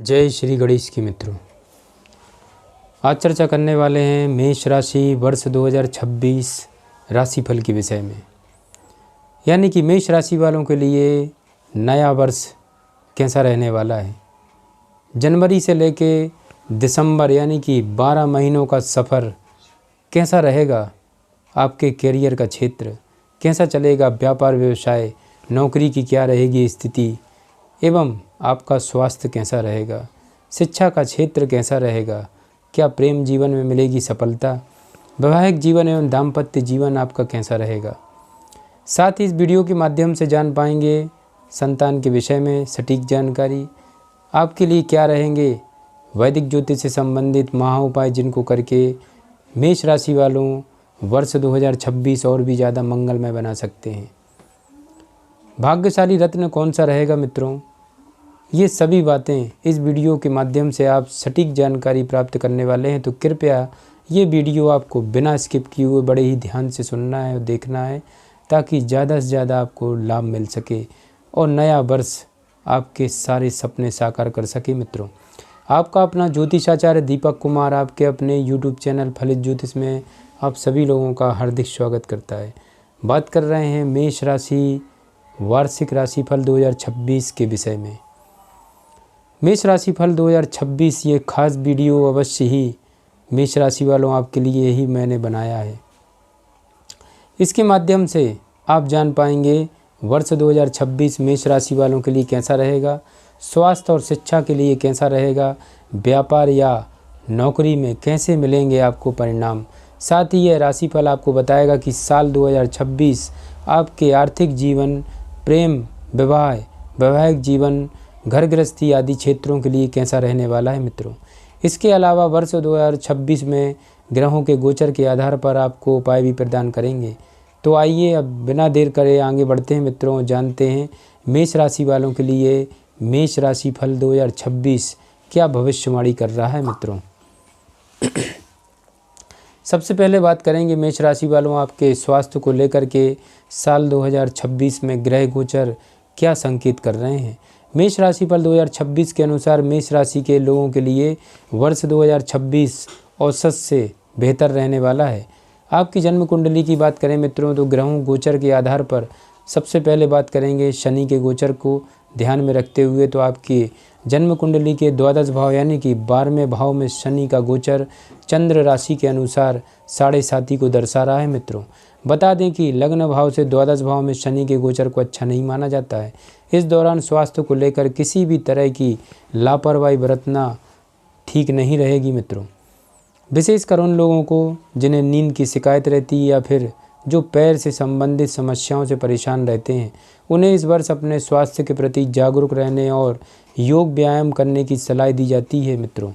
जय श्री गणेश की मित्रों, आज चर्चा करने वाले हैं मेष राशि वर्ष 2026 राशिफल के विषय में। यानी कि मेष राशि वालों के लिए नया वर्ष कैसा रहने वाला है। जनवरी से लेके दिसंबर यानी कि 12 महीनों का सफ़र कैसा रहेगा। आपके करियर का क्षेत्र कैसा चलेगा, व्यापार व्यवसाय नौकरी की क्या रहेगी स्थिति, एवं आपका स्वास्थ्य कैसा रहेगा, शिक्षा का क्षेत्र कैसा रहेगा, क्या प्रेम जीवन में मिलेगी सफलता, वैवाहिक जीवन एवं दाम्पत्य जीवन आपका कैसा रहेगा। साथ ही इस वीडियो के माध्यम से जान पाएंगे संतान के विषय में सटीक जानकारी आपके लिए क्या रहेंगे, वैदिक ज्योतिष से संबंधित महा उपाय जिनको करके मेष राशि वालों वर्ष 2026 और भी ज़्यादा मंगलमय बना सकते हैं। भाग्यशाली रत्न कौन सा रहेगा मित्रों, ये सभी बातें इस वीडियो के माध्यम से आप सटीक जानकारी प्राप्त करने वाले हैं। तो कृपया ये वीडियो आपको बिना स्किप किए हुए बड़े ही ध्यान से सुनना है और देखना है, ताकि ज़्यादा से ज़्यादा आपको लाभ मिल सके और नया वर्ष आपके सारे सपने साकार कर सके। मित्रों, आपका अपना ज्योतिषाचार्य दीपक कुमार आपके अपने यूट्यूब चैनल फलित ज्योतिष में आप सभी लोगों का हार्दिक स्वागत करता है। बात कर रहे हैं मेष राशि वार्षिक राशिफल 2026 के विषय में। मेष राशिफल 2026 ये खास वीडियो अवश्य ही मेष राशि वालों आपके लिए ही मैंने बनाया है। इसके माध्यम से आप जान पाएंगे वर्ष 2026 मेष राशि वालों के लिए कैसा रहेगा, स्वास्थ्य और शिक्षा के लिए कैसा रहेगा, व्यापार या नौकरी में कैसे मिलेंगे आपको परिणाम। साथ ही यह राशिफल आपको बताएगा कि साल 2026 आपके आर्थिक जीवन, प्रेम, विवाह, वैवाहिक जीवन, घर गृहस्थी आदि क्षेत्रों के लिए कैसा रहने वाला है मित्रों। इसके अलावा वर्ष 2026 में ग्रहों के गोचर के आधार पर आपको उपाय भी प्रदान करेंगे। तो आइए अब बिना देर करे आगे बढ़ते हैं मित्रों, जानते हैं मेष राशि वालों के लिए मेष राशि फल 2026 क्या भविष्यवाणी कर रहा है मित्रों। सबसे पहले बात करेंगे मेष राशि वालों आपके स्वास्थ्य को लेकर के साल 2026 में ग्रह गोचर क्या संकेत कर रहे हैं। मेष राशि फल 2026 के अनुसार मेष राशि के लोगों के लिए वर्ष 2026 औसत से बेहतर रहने वाला है। आपकी जन्म कुंडली की बात करें मित्रों, तो ग्रहों गोचर के आधार पर सबसे पहले बात करेंगे शनि के गोचर को ध्यान में रखते हुए। तो आपकी जन्म कुंडली के द्वादश भाव यानी कि 12वें भाव में शनि का गोचर चंद्र राशि के अनुसार 7.5 को दर्शा रहा है मित्रों। बता दें कि लग्न भाव से द्वादश भाव में शनि के गोचर को अच्छा नहीं माना जाता है। इस दौरान स्वास्थ्य को लेकर किसी भी तरह की लापरवाही बरतना ठीक नहीं रहेगी मित्रों। विशेषकर उन लोगों को जिन्हें नींद की शिकायत रहती है या फिर जो पैर से संबंधित समस्याओं से परेशान रहते हैं, उन्हें इस वर्ष अपने स्वास्थ्य के प्रति जागरूक रहने और योग व्यायाम करने की सलाह दी जाती है मित्रों।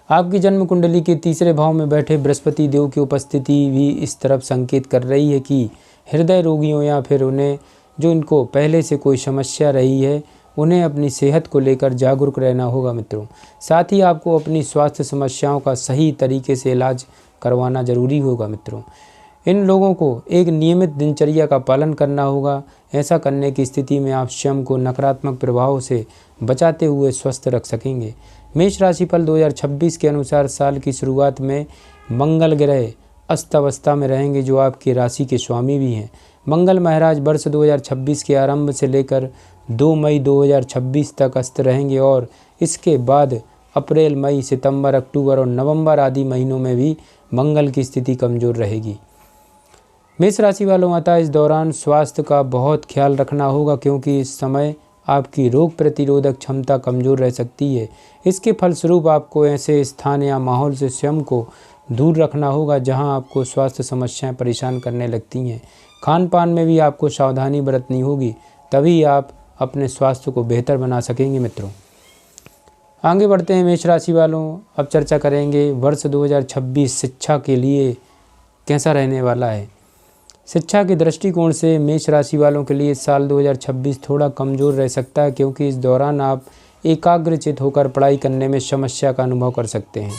आपकी जन्म कुंडली के तीसरे भाव में बैठे बृहस्पति देव की उपस्थिति भी इस तरफ संकेत कर रही है कि हृदय रोगियों या फिर उन्हें जो इनको पहले से कोई समस्या रही है, उन्हें अपनी सेहत को लेकर जागरूक रहना होगा मित्रों। साथ ही आपको अपनी स्वास्थ्य समस्याओं का सही तरीके से इलाज करवाना जरूरी होगा मित्रों। इन लोगों को एक नियमित दिनचर्या का पालन करना होगा। ऐसा करने की स्थिति में आप स्वयं को नकारात्मक प्रभावों से बचाते हुए स्वस्थ रख सकेंगे। मेष राशिफल 2026 के अनुसार साल की शुरुआत में मंगल ग्रह अस्त अवस्था में रहेंगे, जो आपकी राशि के स्वामी भी हैं। मंगल महाराज वर्ष 2026 के आरंभ से लेकर 2 मई 2026 तक अस्त रहेंगे और इसके बाद अप्रैल, मई, सितंबर, अक्टूबर और नवंबर आदि महीनों में भी मंगल की स्थिति कमज़ोर रहेगी। मेष राशि वालों अतः इस दौरान स्वास्थ्य का बहुत ख्याल रखना होगा, क्योंकि इस समय आपकी रोग प्रतिरोधक क्षमता कमज़ोर रह सकती है। इसके फलस्वरूप आपको ऐसे स्थान या माहौल से स्वयं को दूर रखना होगा जहां आपको स्वास्थ्य समस्याएं परेशान करने लगती हैं। खान पान में भी आपको सावधानी बरतनी होगी, तभी आप अपने स्वास्थ्य को बेहतर बना सकेंगे मित्रों। आगे बढ़ते हैं मेष राशि वालों, अब चर्चा करेंगे वर्ष 2026 शिक्षा के लिए कैसा रहने वाला है। शिक्षा के दृष्टिकोण से मेष राशि वालों के लिए साल 2026 थोड़ा कमज़ोर रह सकता है, क्योंकि इस दौरान आप एकाग्रचित होकर पढ़ाई करने में समस्या का अनुभव कर सकते हैं।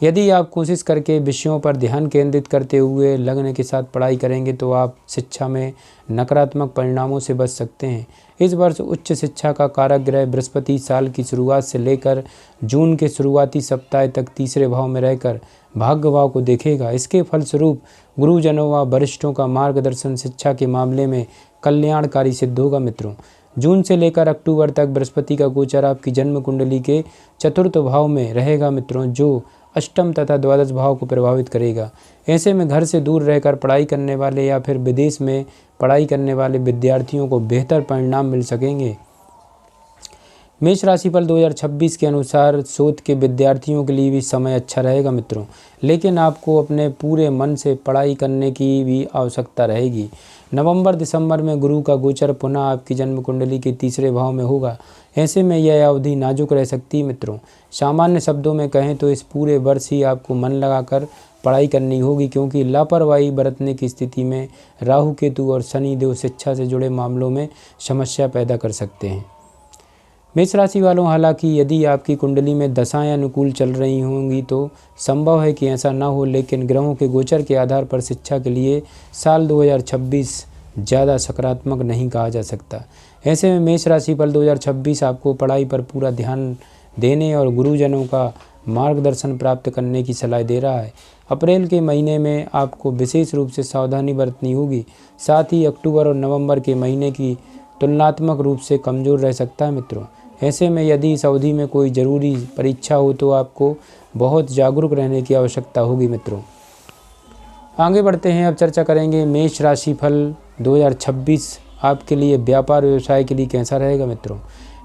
यदि आप कोशिश करके विषयों पर ध्यान केंद्रित करते हुए लगन के साथ पढ़ाई करेंगे तो आप शिक्षा में नकारात्मक परिणामों से बच सकते हैं। इस वर्ष उच्च शिक्षा का कारक ग्रह बृहस्पति साल की शुरुआत से लेकर जून के शुरुआती सप्ताह तक तीसरे भाव में रहकर भाग्य भाव को देखेगा। इसके फलस्वरूप गुरुजनों व वरिष्ठों का मार्गदर्शन शिक्षा के मामले में कल्याणकारी सिद्ध होगा मित्रों। जून से लेकर अक्टूबर तक बृहस्पति का गोचर आपकी जन्म कुंडली के चतुर्थ भाव में रहेगा मित्रों, जो अष्टम तथा द्वादश भाव को प्रभावित करेगा। ऐसे में घर से दूर रहकर पढ़ाई करने वाले या फिर विदेश में पढ़ाई करने वाले विद्यार्थियों को बेहतर परिणाम मिल सकेंगे। मेष राशिफल 2026 के अनुसार शोध के विद्यार्थियों के लिए भी समय अच्छा रहेगा मित्रों, लेकिन आपको अपने पूरे मन से पढ़ाई करने की भी आवश्यकता रहेगी। नवंबर दिसंबर में गुरु का गोचर पुनः आपकी जन्म कुंडली के तीसरे भाव में होगा। ऐसे में यह अवधि नाजुक रह सकती है मित्रों। सामान्य शब्दों में कहें तो इस पूरे वर्ष ही आपको मन लगाकर पढ़ाई करनी होगी, क्योंकि लापरवाही बरतने की स्थिति में राहु केतु और शनि देव शिक्षा से जुड़े मामलों में समस्या पैदा कर सकते हैं। मेष राशि वालों, हालांकि यदि आपकी कुंडली में दशाएं अनुकूल चल रही होंगी तो संभव है कि ऐसा न हो, लेकिन ग्रहों के गोचर के आधार पर शिक्षा के लिए साल 2026 ज़्यादा सकारात्मक नहीं कहा जा सकता। ऐसे में मेष राशिफल 2026 आपको पढ़ाई पर पूरा ध्यान देने और गुरुजनों का मार्गदर्शन प्राप्त करने की सलाह दे रहा है। अप्रैल के महीने में आपको विशेष रूप से सावधानी बरतनी होगी। साथ ही अक्टूबर और नवंबर के महीने की तुलनात्मक रूप से कमज़ोर रह सकता है मित्रों। ऐसे में यदि इस अवधि में कोई ज़रूरी परीक्षा हो तो आपको बहुत जागरूक रहने की आवश्यकता होगी मित्रों। आगे बढ़ते हैं, अब चर्चा करेंगे मेष राशिफल 2026 आपके लिए व्यापार व्यवसाय के लिए कैसा रहेगा मित्रों।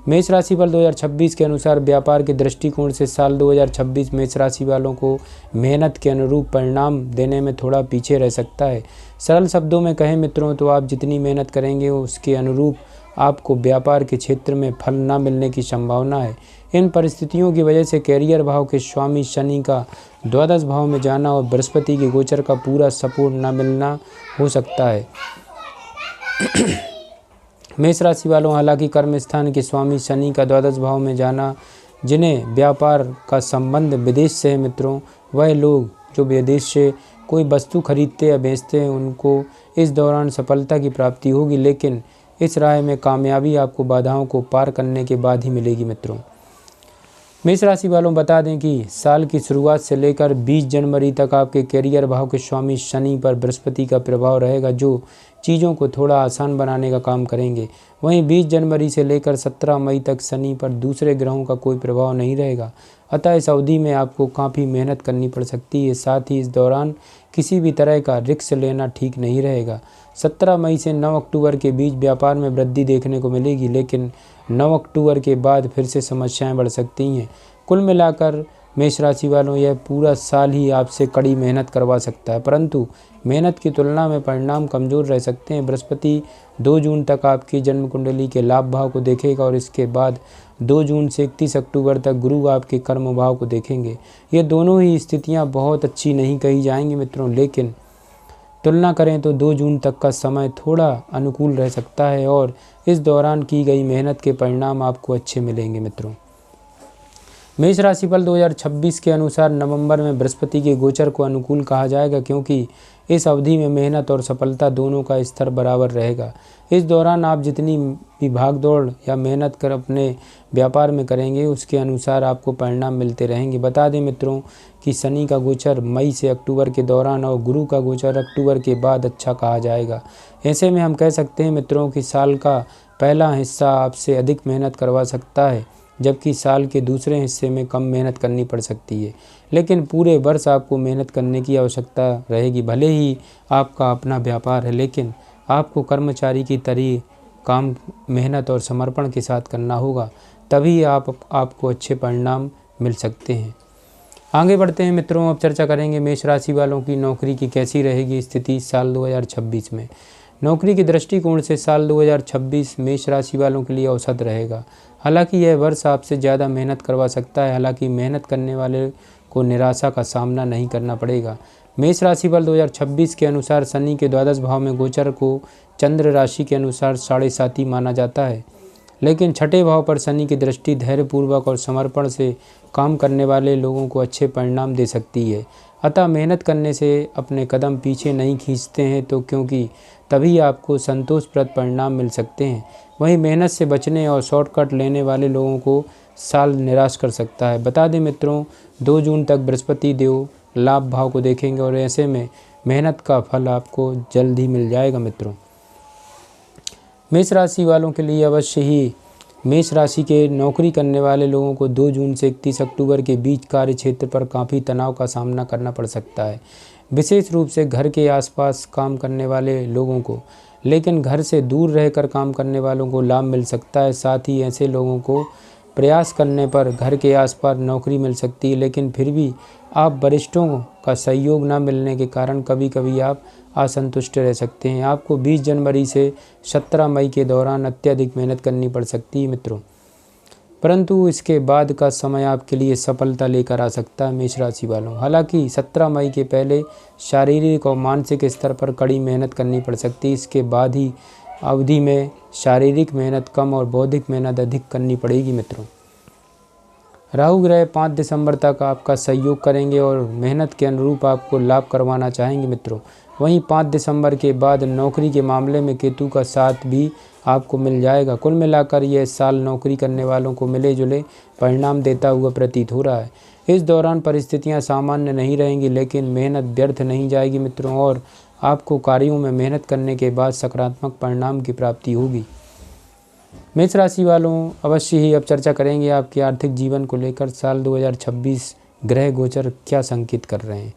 मेष राशिफल 2026 के अनुसार व्यापार के दृष्टिकोण से साल 2026 मेष राशि वालों को मेहनत के अनुरूप परिणाम देने में थोड़ा पीछे रह सकता है। सरल शब्दों में कहें मित्रों तो आप जितनी मेहनत करेंगे उसके अनुरूप आपको व्यापार के क्षेत्र में फल न मिलने की संभावना है। इन परिस्थितियों की वजह से कैरियर भाव के स्वामी शनि का द्वादश भाव में जाना और बृहस्पति के गोचर का पूरा सपोर्ट न मिलना हो सकता है। मेष राशि वालों, हालांकि कर्म स्थान के स्वामी शनि का द्वादश भाव में जाना, जिन्हें व्यापार का संबंध विदेश से है मित्रों, वह लोग जो विदेश से कोई वस्तु खरीदते या बेचते हैं उनको इस दौरान सफलता की प्राप्ति होगी, लेकिन इस राह में कामयाबी आपको बाधाओं को पार करने के बाद ही मिलेगी मित्रों। मेष राशि वालों, बता दें कि साल की शुरुआत से लेकर 20 जनवरी तक आपके कैरियर भाव के स्वामी शनि पर बृहस्पति का प्रभाव रहेगा, जो चीज़ों को थोड़ा आसान बनाने का काम करेंगे। वहीं 20 जनवरी से लेकर 17 मई तक शनि पर दूसरे ग्रहों का कोई प्रभाव नहीं रहेगा, अतः इस अवधि में आपको काफ़ी मेहनत करनी पड़ सकती है। साथ ही इस दौरान किसी भी तरह का रिस्क लेना ठीक नहीं रहेगा। 17 मई से 9 अक्टूबर के बीच व्यापार में वृद्धि देखने को मिलेगी, लेकिन 9 अक्टूबर के बाद फिर से समस्याएं बढ़ सकती हैं। कुल मिलाकर मेष राशि वालों, यह पूरा साल ही आपसे कड़ी मेहनत करवा सकता है, परंतु मेहनत की तुलना में परिणाम कमज़ोर रह सकते हैं। बृहस्पति 2 जून तक आपकी जन्म कुंडली के लाभ भाव को देखेगा और इसके बाद 2 जून से 31 अक्टूबर तक गुरु आपके कर्म भाव को देखेंगे। ये दोनों ही स्थितियां बहुत अच्छी नहीं कही जाएंगी मित्रों, लेकिन तुलना करें तो 2 जून तक का समय थोड़ा अनुकूल रह सकता है और इस दौरान की गई मेहनत के परिणाम आपको अच्छे मिलेंगे मित्रों। मेष राशिफल 2026 के अनुसार नवंबर में बृहस्पति के गोचर को अनुकूल कहा जाएगा, क्योंकि इस अवधि में मेहनत और सफलता दोनों का स्तर बराबर रहेगा। इस दौरान आप जितनी भी भागदौड़ या मेहनत कर अपने व्यापार में करेंगे उसके अनुसार आपको परिणाम मिलते रहेंगे। बता दें मित्रों कि शनि का गोचर मई से अक्टूबर के दौरान और गुरु का गोचर अक्टूबर के बाद अच्छा कहा जाएगा। ऐसे में हम कह सकते हैं मित्रों कि साल का पहला हिस्सा आपसे अधिक मेहनत करवा सकता है, जबकि साल के दूसरे हिस्से में कम मेहनत करनी पड़ सकती है, लेकिन पूरे वर्ष आपको मेहनत करने की आवश्यकता रहेगी। भले ही आपका अपना व्यापार है, लेकिन आपको कर्मचारी की तरह काम मेहनत और समर्पण के साथ करना होगा, तभी आपको अच्छे परिणाम मिल सकते हैं। आगे बढ़ते हैं मित्रों, अब चर्चा करेंगे मेष राशि वालों की नौकरी की कैसी रहेगी स्थिति साल 2026 में। नौकरी के दृष्टिकोण से साल 2026 मेष राशि वालों के लिए औसत रहेगा। हालांकि यह वर्ष आपसे ज़्यादा मेहनत करवा सकता है, हालांकि मेहनत करने वाले को निराशा का सामना नहीं करना पड़ेगा। मेष राशिफल 2026 के अनुसार शनि के द्वादश भाव में गोचर को चंद्र राशि के अनुसार 7.5 माना जाता है, लेकिन छठे भाव पर शनि की दृष्टि धैर्यपूर्वक और समर्पण से काम करने वाले लोगों को अच्छे परिणाम दे सकती है। अतः मेहनत करने से अपने कदम पीछे नहीं खींचते हैं तो क्योंकि तभी आपको संतोषप्रद परिणाम मिल सकते हैं। वहीं मेहनत से बचने और शॉर्टकट लेने वाले लोगों को साल निराश कर सकता है। बता दें मित्रों, 2 जून तक बृहस्पति देव लाभ भाव को देखेंगे और ऐसे में मेहनत का फल आपको जल्द ही मिल जाएगा। मित्रों, मेष राशि वालों के लिए अवश्य ही मेष राशि के नौकरी करने वाले लोगों को 2 जून से 31 अक्टूबर के बीच कार्य क्षेत्र पर काफ़ी तनाव का सामना करना पड़ सकता है, विशेष रूप से घर के आसपास काम करने वाले लोगों को। लेकिन घर से दूर रहकर काम करने वालों को लाभ मिल सकता है। साथ ही ऐसे लोगों को प्रयास करने पर घर के आसपास नौकरी मिल सकती है, लेकिन फिर भी आप वरिष्ठों का सहयोग न मिलने के कारण कभी कभी आप असंतुष्ट रह सकते हैं। आपको 20 जनवरी से 17 मई के दौरान अत्यधिक मेहनत करनी पड़ सकती है मित्रों, परंतु इसके बाद का समय आपके लिए सफलता लेकर आ सकता है मेष राशि वालों। हालांकि 17 मई के पहले शारीरिक और मानसिक स्तर पर कड़ी मेहनत करनी पड़ सकती है। इसके बाद ही अवधि में शारीरिक मेहनत कम और बौद्धिक मेहनत अधिक करनी पड़ेगी मित्रों। राहु ग्रह 5 दिसंबर तक आपका सहयोग करेंगे और मेहनत के अनुरूप आपको लाभ करवाना चाहेंगे मित्रों। वहीं 5 दिसंबर के बाद नौकरी के मामले में केतु का साथ भी आपको मिल जाएगा। कुल मिलाकर यह साल नौकरी करने वालों को मिले जुले परिणाम देता हुआ प्रतीत हो रहा है। इस दौरान परिस्थितियां सामान्य नहीं रहेंगी, लेकिन मेहनत व्यर्थ नहीं जाएगी मित्रों और आपको कार्यों में मेहनत करने के बाद सकारात्मक परिणाम की प्राप्ति होगी। मेष राशि वालों, अवश्य ही अब चर्चा करेंगे आपके आर्थिक जीवन को लेकर साल 2026 ग्रह गोचर क्या संकेत कर रहे हैं।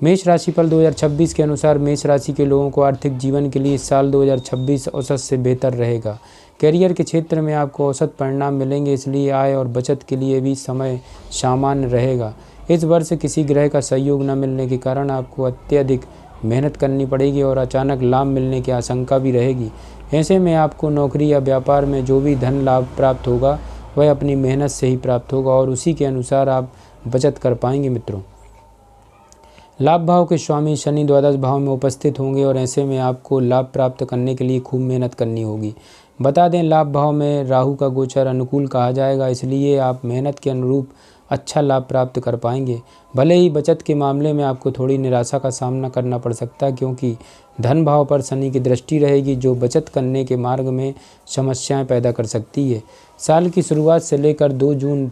मेष राशिफल 2026 के अनुसार मेष राशि के लोगों को आर्थिक जीवन के लिए साल 2026 औसत से बेहतर रहेगा। कैरियर के क्षेत्र में आपको औसत परिणाम मिलेंगे, इसलिए आय और बचत के लिए भी समय सामान्य रहेगा। इस वर्ष किसी ग्रह का सहयोग न मिलने के कारण आपको अत्यधिक मेहनत करनी पड़ेगी और अचानक लाभ मिलने की आशंका भी रहेगी। ऐसे में आपको नौकरी या व्यापार में जो भी धन लाभ प्राप्त होगा वह अपनी मेहनत से ही प्राप्त होगा और उसी के अनुसार आप बचत कर पाएंगे मित्रों। लाभ भाव के स्वामी शनि द्वादश भाव में उपस्थित होंगे और ऐसे में आपको लाभ प्राप्त करने के लिए खूब मेहनत करनी होगी। बता दें, लाभ भाव में राहु का गोचर अनुकूल कहा जाएगा, इसलिए आप मेहनत के अनुरूप अच्छा लाभ प्राप्त कर पाएंगे। भले ही बचत के मामले में आपको थोड़ी निराशा का सामना करना पड़ सकता है, क्योंकि धन भाव पर शनि की दृष्टि रहेगी जो बचत करने के मार्ग में समस्याएं पैदा कर सकती है। साल की शुरुआत से लेकर 2 जून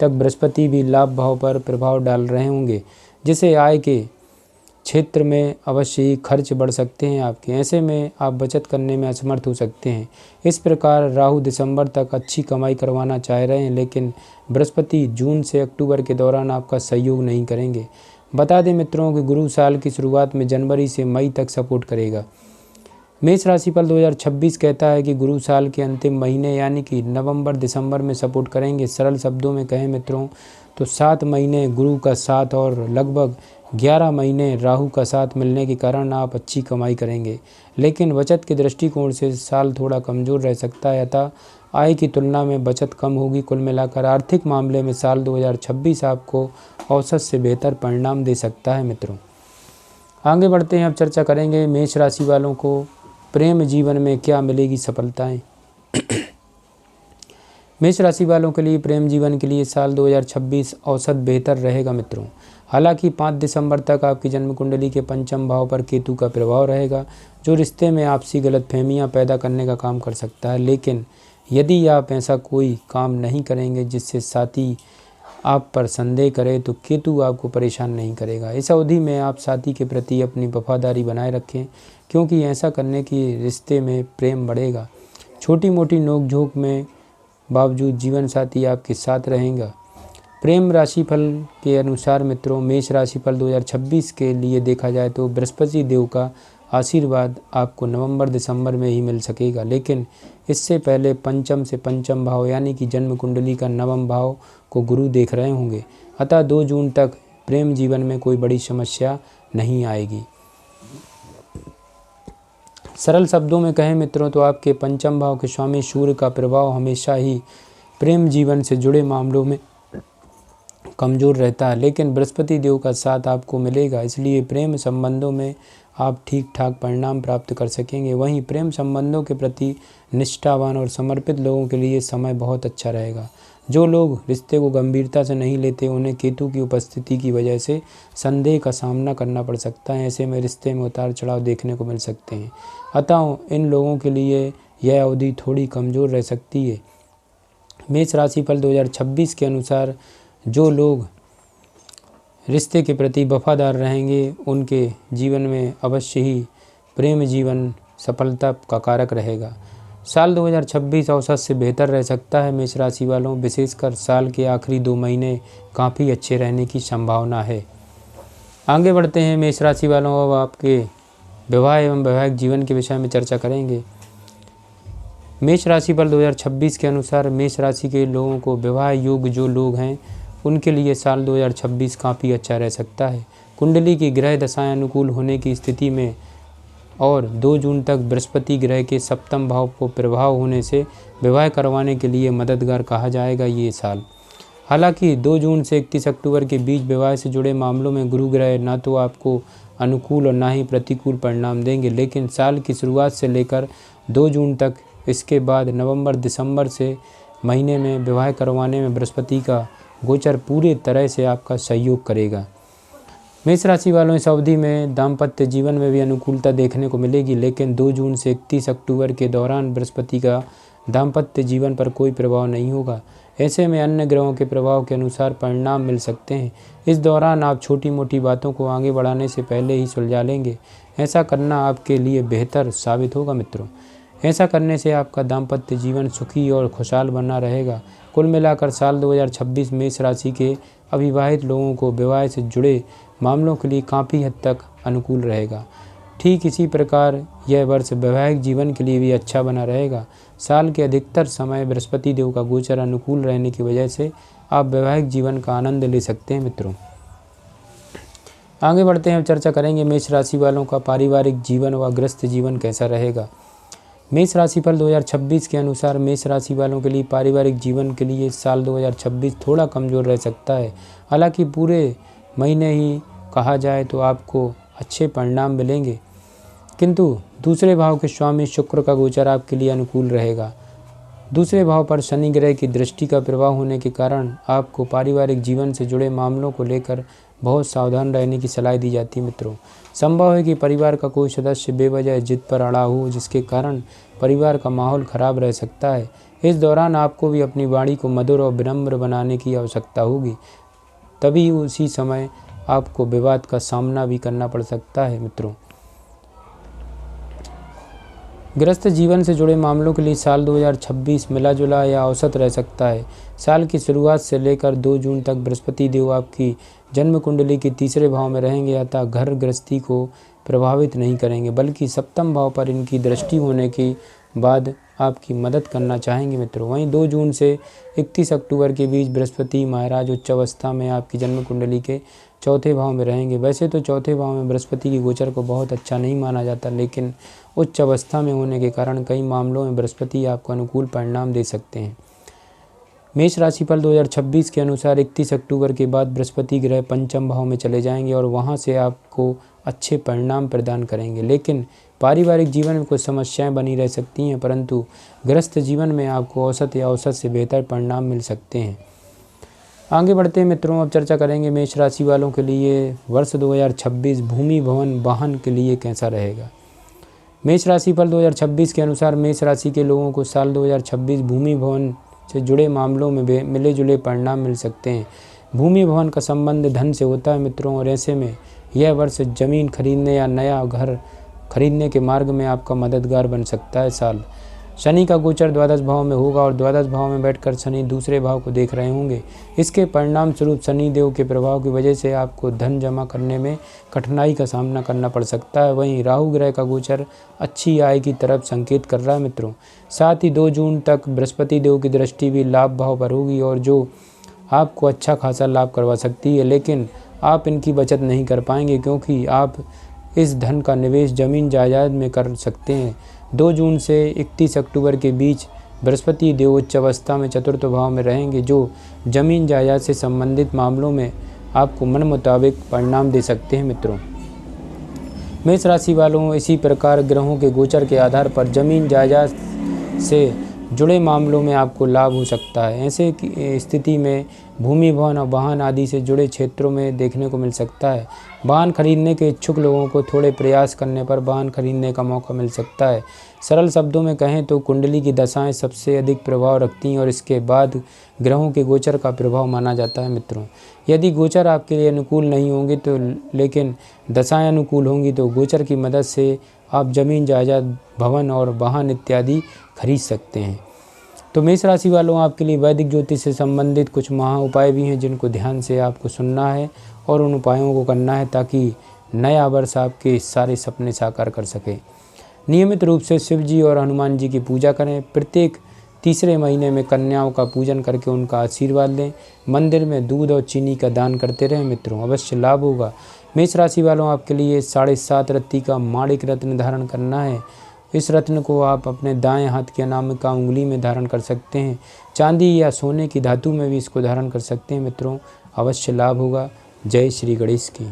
तक बृहस्पति भी लाभ भाव पर प्रभाव डाल रहे होंगे, जिससे आय के क्षेत्र में अवश्य ही खर्च बढ़ सकते हैं आपके। ऐसे में आप बचत करने में असमर्थ हो सकते हैं। इस प्रकार राहु दिसंबर तक अच्छी कमाई करवाना चाह रहे हैं, लेकिन बृहस्पति जून से अक्टूबर के दौरान आपका सहयोग नहीं करेंगे। बता दें मित्रों कि गुरु साल की शुरुआत में जनवरी से मई तक सपोर्ट करेगा। मेष राशिफल 2026 कहता है कि गुरु साल के अंतिम महीने यानी कि नवंबर दिसंबर में सपोर्ट करेंगे। सरल शब्दों में कहें मित्रों तो 7 महीने गुरु का साथ और लगभग 11 महीने राहु का साथ मिलने के कारण आप अच्छी कमाई करेंगे, लेकिन बचत के दृष्टिकोण से साल थोड़ा कमज़ोर रह सकता है, अतः आय की तुलना में बचत कम होगी। कुल मिलाकर आर्थिक मामले में साल 2026 आपको औसत से बेहतर परिणाम दे सकता है मित्रों। आगे बढ़ते हैं, अब चर्चा करेंगे मेष राशि वालों को प्रेम जीवन में क्या मिलेगी सफलताएं। मेष राशि वालों के लिए प्रेम जीवन के लिए साल 2026 औसत बेहतर रहेगा मित्रों। हालांकि 5 दिसंबर तक आपकी जन्म कुंडली के पंचम भाव पर केतु का प्रभाव रहेगा, जो रिश्ते में आपसी गलतफहमियां पैदा करने का काम कर सकता है। लेकिन यदि आप ऐसा कोई काम नहीं करेंगे जिससे साथी आप पर संदेह करे तो केतु आपको परेशान नहीं करेगा। इस अवधि में आप साथी के प्रति अपनी वफादारी बनाए रखें, क्योंकि ऐसा करने की रिश्ते में प्रेम बढ़ेगा। छोटी मोटी नोकझोंक में बावजूद जीवन साथी आपके साथ रहेगा। प्रेम राशिफल के अनुसार मित्रों मेष राशिफल 2026 के लिए देखा जाए तो बृहस्पति देव का आशीर्वाद आपको नवंबर दिसंबर में ही मिल सकेगा, लेकिन इससे पहले पंचम से पंचम भाव यानी कि जन्म कुंडली का नवम भाव को गुरु देख रहे होंगे। अतः 2 जून तक प्रेम जीवन में कोई बड़ी समस्या नहीं आएगी। सरल शब्दों में कहें मित्रों तो आपके पंचम भाव के स्वामी सूर्य का प्रभाव हमेशा ही प्रेम जीवन से जुड़े मामलों में कमज़ोर रहता है, लेकिन बृहस्पति देव का साथ आपको मिलेगा, इसलिए प्रेम संबंधों में आप ठीक ठाक परिणाम प्राप्त कर सकेंगे। वहीं प्रेम संबंधों के प्रति निष्ठावान और समर्पित लोगों के लिए समय बहुत अच्छा रहेगा। जो लोग रिश्ते को गंभीरता से नहीं लेते उन्हें केतु की उपस्थिति की वजह से संदेह का सामना करना पड़ सकता है। ऐसे में रिश्ते में उतार चढ़ाव देखने को मिल सकते हैं। अतः इन लोगों के लिए यह अवधि थोड़ी कमज़ोर रह सकती है। मेष राशिफल 2026 के अनुसार जो लोग रिश्ते के प्रति वफादार रहेंगे उनके जीवन में अवश्य ही प्रेम जीवन सफलता का कारक रहेगा। साल 2026 औसत से बेहतर रह सकता है। मेष राशि वालों, विशेषकर साल के आखिरी 2 महीने काफ़ी अच्छे रहने की संभावना है। आगे बढ़ते हैं मेष राशि वालों, अब आपके विवाह एवं वैवाहिक जीवन के विषय में चर्चा करेंगे। मेष राशिफल 2026 के अनुसार मेष राशि के लोगों को विवाह योग्य जो लोग हैं उनके लिए साल 2026 काफ़ी अच्छा रह सकता है। कुंडली की ग्रह दशाएं अनुकूल होने की स्थिति में और 2 जून तक बृहस्पति ग्रह के सप्तम भाव को प्रभाव होने से विवाह करवाने के लिए मददगार कहा जाएगा ये साल। हालांकि 2 जून से 31 अक्टूबर के बीच विवाह से जुड़े मामलों में गुरु ग्रह ना तो आपको अनुकूल और ना ही प्रतिकूल परिणाम देंगे, लेकिन साल की शुरुआत से लेकर 2 जून तक, इसके बाद नवंबर दिसंबर से महीने में विवाह करवाने में बृहस्पति का गोचर पूरे तरह से आपका सहयोग करेगा। मेष राशि वालों, इस अवधि में दाम्पत्य जीवन में भी अनुकूलता देखने को मिलेगी, लेकिन 2 जून से 31 अक्टूबर के दौरान बृहस्पति का दाम्पत्य जीवन पर कोई प्रभाव नहीं होगा। ऐसे में अन्य ग्रहों के प्रभाव के अनुसार परिणाम मिल सकते हैं। इस दौरान आप छोटी मोटी बातों को आगे बढ़ाने से पहले ही सुलझा लेंगे। ऐसा करना आपके लिए बेहतर साबित होगा मित्रों। ऐसा करने से आपका दाम्पत्य जीवन सुखी और खुशहाल बना रहेगा। कुल मिलाकर साल 2026 मेष राशि के अविवाहित लोगों को विवाह से जुड़े मामलों के लिए काफ़ी हद तक अनुकूल रहेगा। ठीक इसी प्रकार यह वर्ष वैवाहिक जीवन के लिए भी अच्छा बना रहेगा। साल के अधिकतर समय बृहस्पति देव का गोचर अनुकूल रहने की वजह से आप वैवाहिक जीवन का आनंद ले सकते हैं मित्रों। आगे बढ़ते हैं, चर्चा करेंगे मेष राशि वालों का पारिवारिक जीवन व गृहस्थ जीवन कैसा रहेगा। मेष राशिफल 2026 के अनुसार मेष राशि वालों के लिए पारिवारिक जीवन के लिए साल 2026 थोड़ा कमज़ोर रह सकता है। हालांकि पूरे महीने ही कहा जाए तो आपको अच्छे परिणाम मिलेंगे, किंतु दूसरे भाव के स्वामी शुक्र का गोचर आपके लिए अनुकूल रहेगा। दूसरे भाव पर शनि ग्रह की दृष्टि का प्रभाव होने के कारण आपको पारिवारिक जीवन से जुड़े मामलों को लेकर बहुत सावधान रहने की सलाह दी जाती है मित्रों। संभव है कि परिवार का कोई सदस्य बेवजह जिद पर अड़ा हो, जिसके कारण परिवार का माहौल खराब रह सकता है। इस दौरान आपको भी अपनी वाणी को मधुर और विनम्र बनाने की आवश्यकता होगी, तभी उसी समय आपको विवाद का सामना भी करना पड़ सकता है मित्रों। गृहस्थ जीवन से जुड़े मामलों के लिए साल 2026 मिला जुला या औसत रह सकता है। साल की शुरुआत से लेकर 2 जून तक बृहस्पति देव आपकी जन्म कुंडली के तीसरे भाव में रहेंगे, अतः घर गृहस्थी को प्रभावित नहीं करेंगे, बल्कि सप्तम भाव पर इनकी दृष्टि होने के बाद आपकी मदद करना चाहेंगे मित्रों। वहीं 2 जून से 31 अक्टूबर के बीच बृहस्पति महाराज उच्च अवस्था में आपकी जन्म कुंडली के चौथे भाव में रहेंगे। वैसे तो चौथे भाव में बृहस्पति की गोचर को बहुत अच्छा नहीं माना जाता, लेकिन उच्च अवस्था में होने के कारण कई मामलों में बृहस्पति आपको अनुकूल परिणाम दे सकते हैं। मेष राशिफल 2026 के अनुसार 31 अक्टूबर के बाद बृहस्पति ग्रह पंचम भाव में चले जाएंगे और वहां से आपको अच्छे परिणाम प्रदान करेंगे, लेकिन पारिवारिक जीवन में कुछ समस्याएं बनी रह सकती हैं, परंतु गृहस्थ जीवन में आपको औसत या औसत से बेहतर परिणाम मिल सकते हैं। आगे बढ़ते हैं मित्रों, अब चर्चा करेंगे मेष राशि वालों के लिए वर्ष 2026 भूमि भवन वाहन के लिए कैसा रहेगा। मेष राशिफल 2026 के अनुसार मेष राशि के लोगों को साल 2026 भूमि भवन से जुड़े मामलों में मिले जुले परिणाम मिल सकते हैं। भूमि भवन का संबंध धन से होता है मित्रों, और ऐसे में यह वर्ष ज़मीन खरीदने या नया घर खरीदने के मार्ग में आपका मददगार बन सकता है। साल शनि का गोचर द्वादश भाव में होगा और द्वादश भाव में बैठकर शनि दूसरे भाव को देख रहे होंगे। इसके परिणाम स्वरूप शनि देव के प्रभाव की वजह से आपको धन जमा करने में कठिनाई का सामना करना पड़ सकता है। वहीं राहु ग्रह का गोचर अच्छी आय की तरफ संकेत कर रहा है मित्रों। साथ ही 2 जून तक बृहस्पति देव की दृष्टि भी लाभ भाव पर होगी और जो आपको अच्छा खासा लाभ करवा सकती है, लेकिन आप इनकी बचत नहीं कर पाएंगे क्योंकि आप इस धन का निवेश जमीन जायदाद में कर सकते हैं। 2 जून से 31 अक्टूबर के बीच बृहस्पति देव उच्च अवस्था में चतुर्थ भाव में रहेंगे, जो जमीन जायदाद से संबंधित मामलों में आपको मन मुताबिक परिणाम दे सकते हैं मित्रों। मेष राशि वालों, इसी प्रकार ग्रहों के गोचर के आधार पर जमीन जायदाद से जुड़े मामलों में आपको लाभ हो सकता है। ऐसे स्थिति में भूमि, भवन और वाहन आदि से जुड़े क्षेत्रों में देखने को मिल सकता है। वाहन खरीदने के इच्छुक लोगों को थोड़े प्रयास करने पर वाहन खरीदने का मौका मिल सकता है। सरल शब्दों में कहें तो कुंडली की दशाएं सबसे अधिक प्रभाव रखती हैं और इसके बाद ग्रहों के गोचर का प्रभाव माना जाता है। मित्रों, यदि गोचर आपके लिए अनुकूल नहीं होंगे तो लेकिन दशाएं अनुकूल होंगी तो गोचर की मदद से आप जमीन, जायदाद, भवन और वाहन इत्यादि खरीद सकते हैं। तो मेष राशि वालों, आपके लिए वैदिक ज्योतिष से संबंधित कुछ महा उपाय भी हैं जिनको ध्यान से आपको सुनना है और उन उपायों को करना है ताकि नया वर्ष आपके सारे सपने साकार कर सके। नियमित रूप से शिव जी और हनुमान जी की पूजा करें। प्रत्येक तीसरे महीने में कन्याओं का पूजन करके उनका आशीर्वाद लें। मंदिर में दूध और चीनी का दान करते रहें। मित्रों, अवश्य लाभ होगा। मेष राशि वालों, आपके लिए 7.5 रत्ती का माणिक रत्न धारण करना है। इस रत्न को आप अपने दाएं हाथ के अनामिका उंगली में धारण कर सकते हैं। चांदी या सोने की धातु में भी इसको धारण कर सकते हैं। मित्रों, अवश्य लाभ होगा। जय श्री गणेश की।